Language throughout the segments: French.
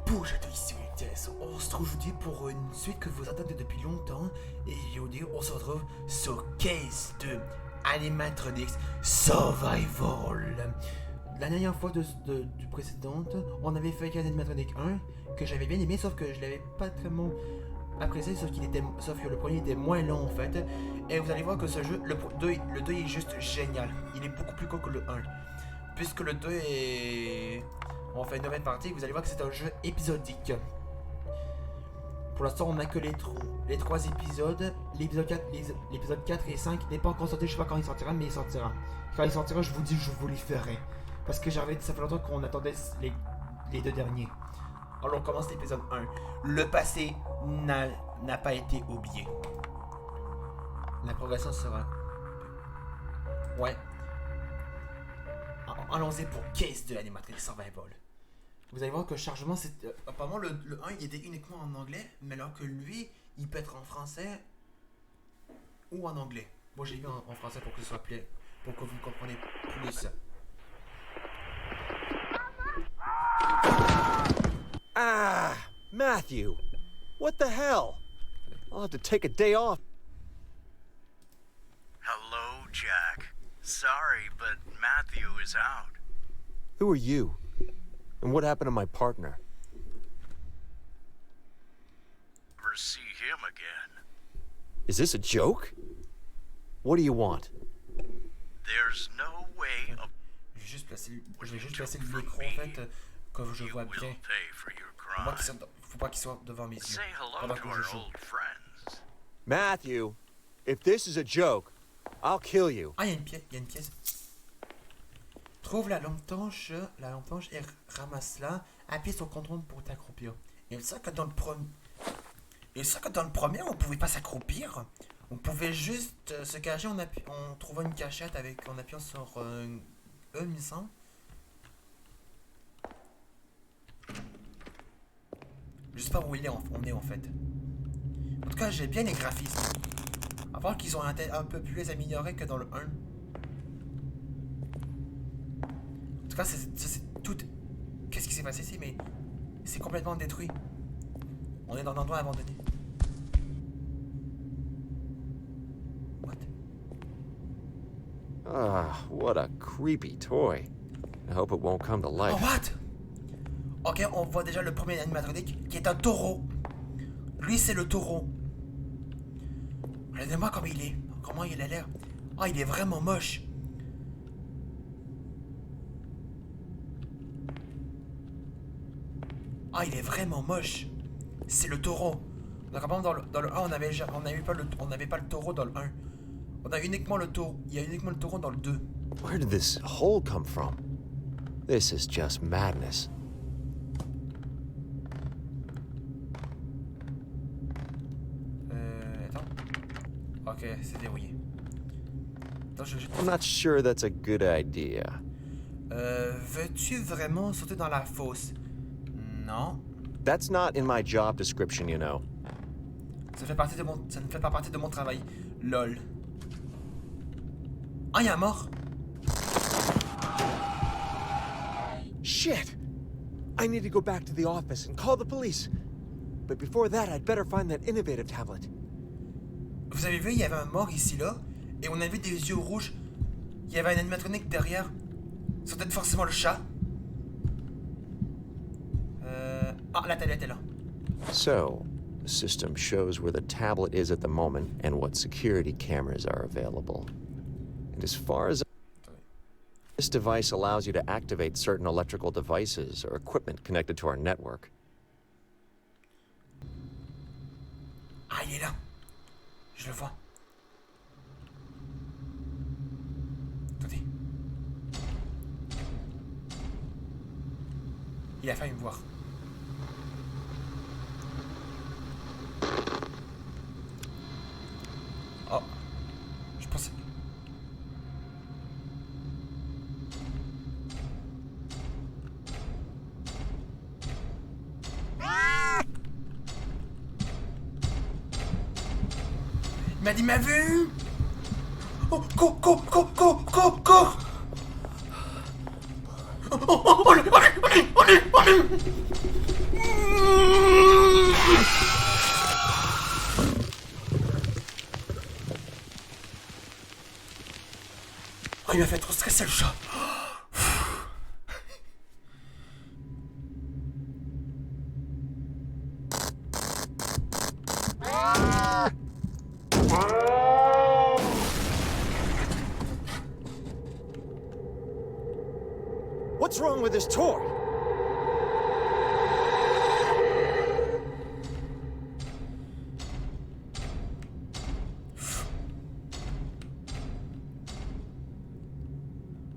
Bonjour à tous, ici Tess. On se retrouve aujourd'hui pour une suite que vous attendez depuis longtemps. Et aujourd'hui, on se retrouve sur Case 2 Animatronics Survival. La dernière fois du précédent, on avait fait Case Animatronics 1 que j'avais bien aimé, sauf que je l'avais pas tellement apprécié, sauf que le premier était moins long en fait. Et vous allez voir que ce jeu, le 2 est juste génial. Il est beaucoup plus court que le 1. Puisque le 2 est... On fait une nouvelle partie, vous allez voir que c'est un jeu épisodique. Pour l'instant, on n'a que les 3 épisodes. L'épisode 4 et 5 n'est pas encore sorti, je sais pas quand il sortira, mais il sortira. Quand il sortira, je vous dis, je vous les ferai. Parce que ça fait longtemps qu'on attendait les 2 derniers. Alors on commence l'épisode 1. Le passé n'a pas été oublié. La progression sera... Ouais. Allons-y pour Case de Animatronics Survival. Vous allez voir que le chargement, c'est... apparemment, le 1, il était uniquement en anglais, mais alors que lui, il peut être en français ou en anglais. Moi, j'ai mis en français pour que ce soit plus... pour que vous compreniez plus. Ah, Matthew, what the hell? I'll have to take a day off. Hello, Jack. Sorry, but Matthew is out. Who are you? And what happened to my partner? Never see him again. Is this a joke? What do you want? There's no way of... Je vais juste placer le micro, en fait, que je vois bien. pay for your crime. Faut pas qu'il soit devant mes yeux. Say hello Pendant to que our je joue. old friends. Matthew, if this is a joke, I'll kill you. Ah, il y a une pièce. Trouve la lampe torche et ramasse-la. Appuie sur le contrôle pour t'accroupir. Et ça que dans le premier, on pouvait pas s'accroupir. On pouvait juste se cacher. On trouvait une cachette en appuyant sur E, il me semble. Je sais pas où on est en fait. En tout cas, j'ai bien les graphismes. À part qu'ils sont un peu plus améliorés que dans le 1. En tout cas, c'est tout... Qu'est-ce qui s'est passé ici? Mais c'est complètement détruit. On est dans un endroit abandonné. What? Ah, what a creepy toy. I hope it won't come to Oh, life. what? Ok, on voit déjà le premier animatronique qui est un taureau. Lui, c'est le taureau. Regardez-moi comment il est. Comment il a l'air. Ah, il est vraiment moche. Ah, il est vraiment moche. C'est le taureau. Donc, apparemment, dans le 1, on n'avait pas le taureau dans le 1. On a uniquement le taureau. Il y a uniquement le taureau dans le 2. Where did this hole come from? This is just madness. Attends. Ok, c'est verrouillé. Attends, I'm not sure that's a good idea. Veux-tu vraiment sauter dans la fosse? Non. That's not in my job description, you know. Ça ne fait pas partie de mon travail. LOL. Ah, il y a un mort. Shit! I need to go back to the office and call the police. But before that, I'd better find that innovative tablet. Vous avez vu, il y avait un mort ici, là. Et on a vu des yeux rouges. Il y avait un animatronique derrière. C'est peut-être forcément le chat. Ah, la tablette est là. So, the system shows where the tablet is at the moment and what security cameras are available. And as far as this device allows you to activate certain electrical devices or equipment connected to our network. Ah, il est là. Je le vois. Attendez. Il a failli me voir. Oh. Je pensais... Il m'a dit, m'a vu. Oh, cours. Oh, il m'a fait trop stresser le chat. What's wrong with this toy?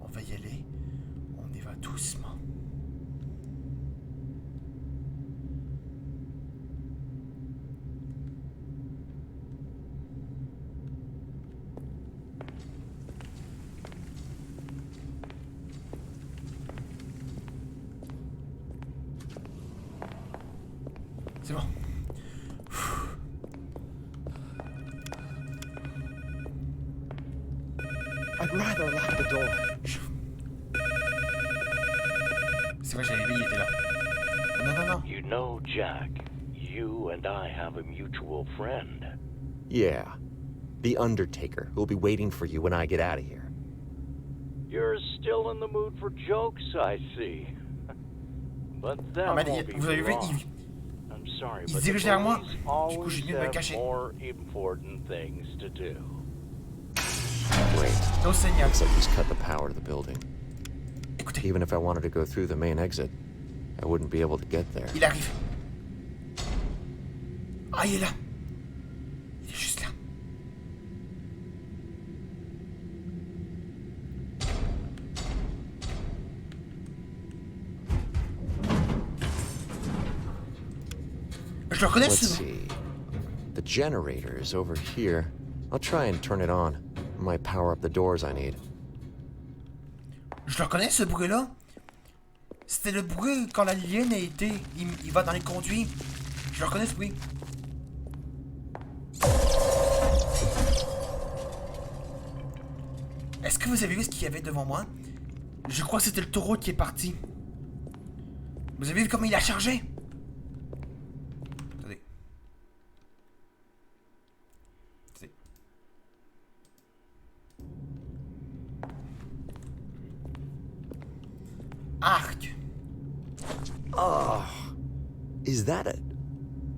On va y aller. On y va doucement. C'est bon. I'd rather lock the door. C'est vrai, j'avais oublié, il était là. Non, non, non. You know, Jack, you and I have a mutual friend. Yeah. The Undertaker, who'll be waiting for you when I get out of here. You're still in the mood for jokes, I see. But that Ah, mais won't be vous avez vu, long. I'm sorry, il but se dirige the vers moi. police Du coup, always j'ai mieux de me have cacher. more important things to do. Wait. No signal. Looks like he's cut the power to the building. Écoutez, Even if I wanted to go through the main exit, I wouldn't be able to get there. il arrive. Ah, il est là. Il est juste là. Je le reconnais, Let's ce... see. The generator is over here. I'll try and turn it on. It might power up the doors I need. Je le reconnais, ce bruit-là. C'était le bruit quand l'alien a été... Il va dans les conduits. Je le reconnais, ce bruit. Est-ce que vous avez vu ce qu'il y avait devant moi? Je crois que c'était le taureau qui est parti. Vous avez vu comment il a chargé? Attendez. Attendez. Arc. Oh, is that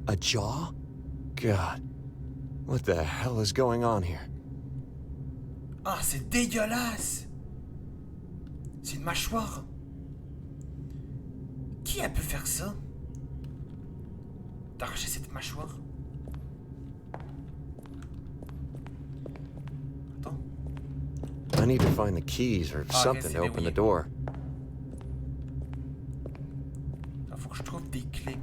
a jaw? God, what the hell is going on here? Ah, c'est dégueulasse. C'est une mâchoire. Qui a pu faire ça? D'arracher cette mâchoire? Attends. I need to find the keys or Ah, something c'est to open the verrouillé. door. Il faut que je trouve des clés.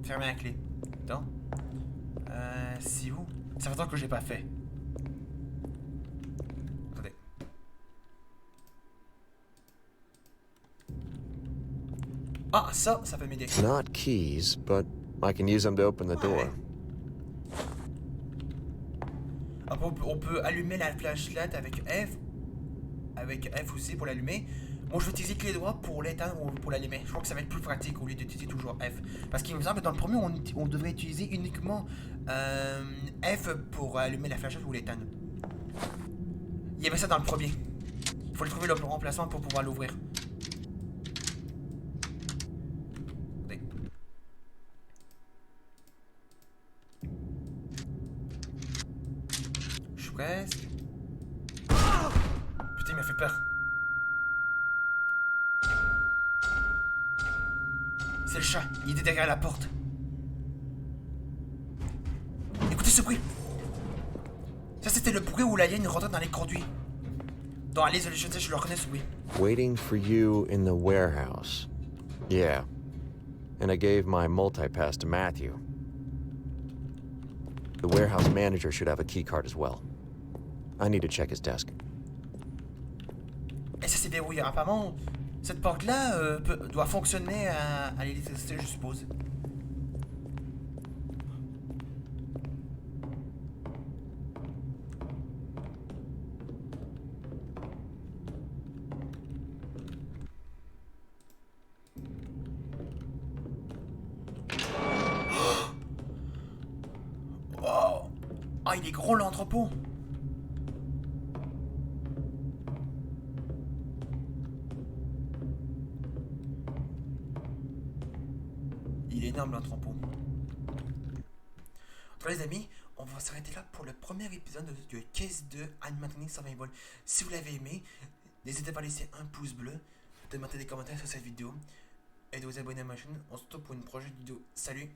Fermer la clé. Attends. C'est où? Ça fait longtemps que je l'ai pas fait. Attendez. Ah, ça peut m'aider. Not keys, but I can use them to open the Ah, door. ouais. Après, on peut allumer la flashlight avec F. Avec F aussi pour l'allumer. Moi, je vais utiliser clé droit pour l'éteindre ou pour l'allumer. Je crois que ça va être plus pratique au lieu d'utiliser toujours F. Parce qu'il me semble que dans le premier, on devrait utiliser uniquement F pour allumer la flashlight ou l'éteindre. Il y avait ça dans le premier. Il faut trouver le remplacement pour pouvoir l'ouvrir. Attendez. Je suis presque. Putain, il m'a fait peur. C'est le chat, il était derrière la porte. Écoutez ce bruit. Ça, c'était le bruit où l'alien rentrait dans les conduits. Dans Alice in Chains, je le reconnais ce bruit. Waiting for you in the warehouse. Yeah. And I gave my multipass to Matthew. The warehouse manager should have a key card as well. I need to check his desk. Et ça, c'est verrouillé. Apparemment, cette porte-là doit fonctionner à l'électricité, je suppose. Ah, il est gros l'entrepôt. Il est énorme l'entrepôt. Donc les amis, on va s'arrêter là pour le premier épisode de Case 2 Animatronics Survival. Si vous l'avez aimé, n'hésitez pas à laisser un pouce bleu, de mettre des commentaires sur cette vidéo et de vous abonner à ma chaîne. On se retrouve pour une prochaine vidéo. Salut!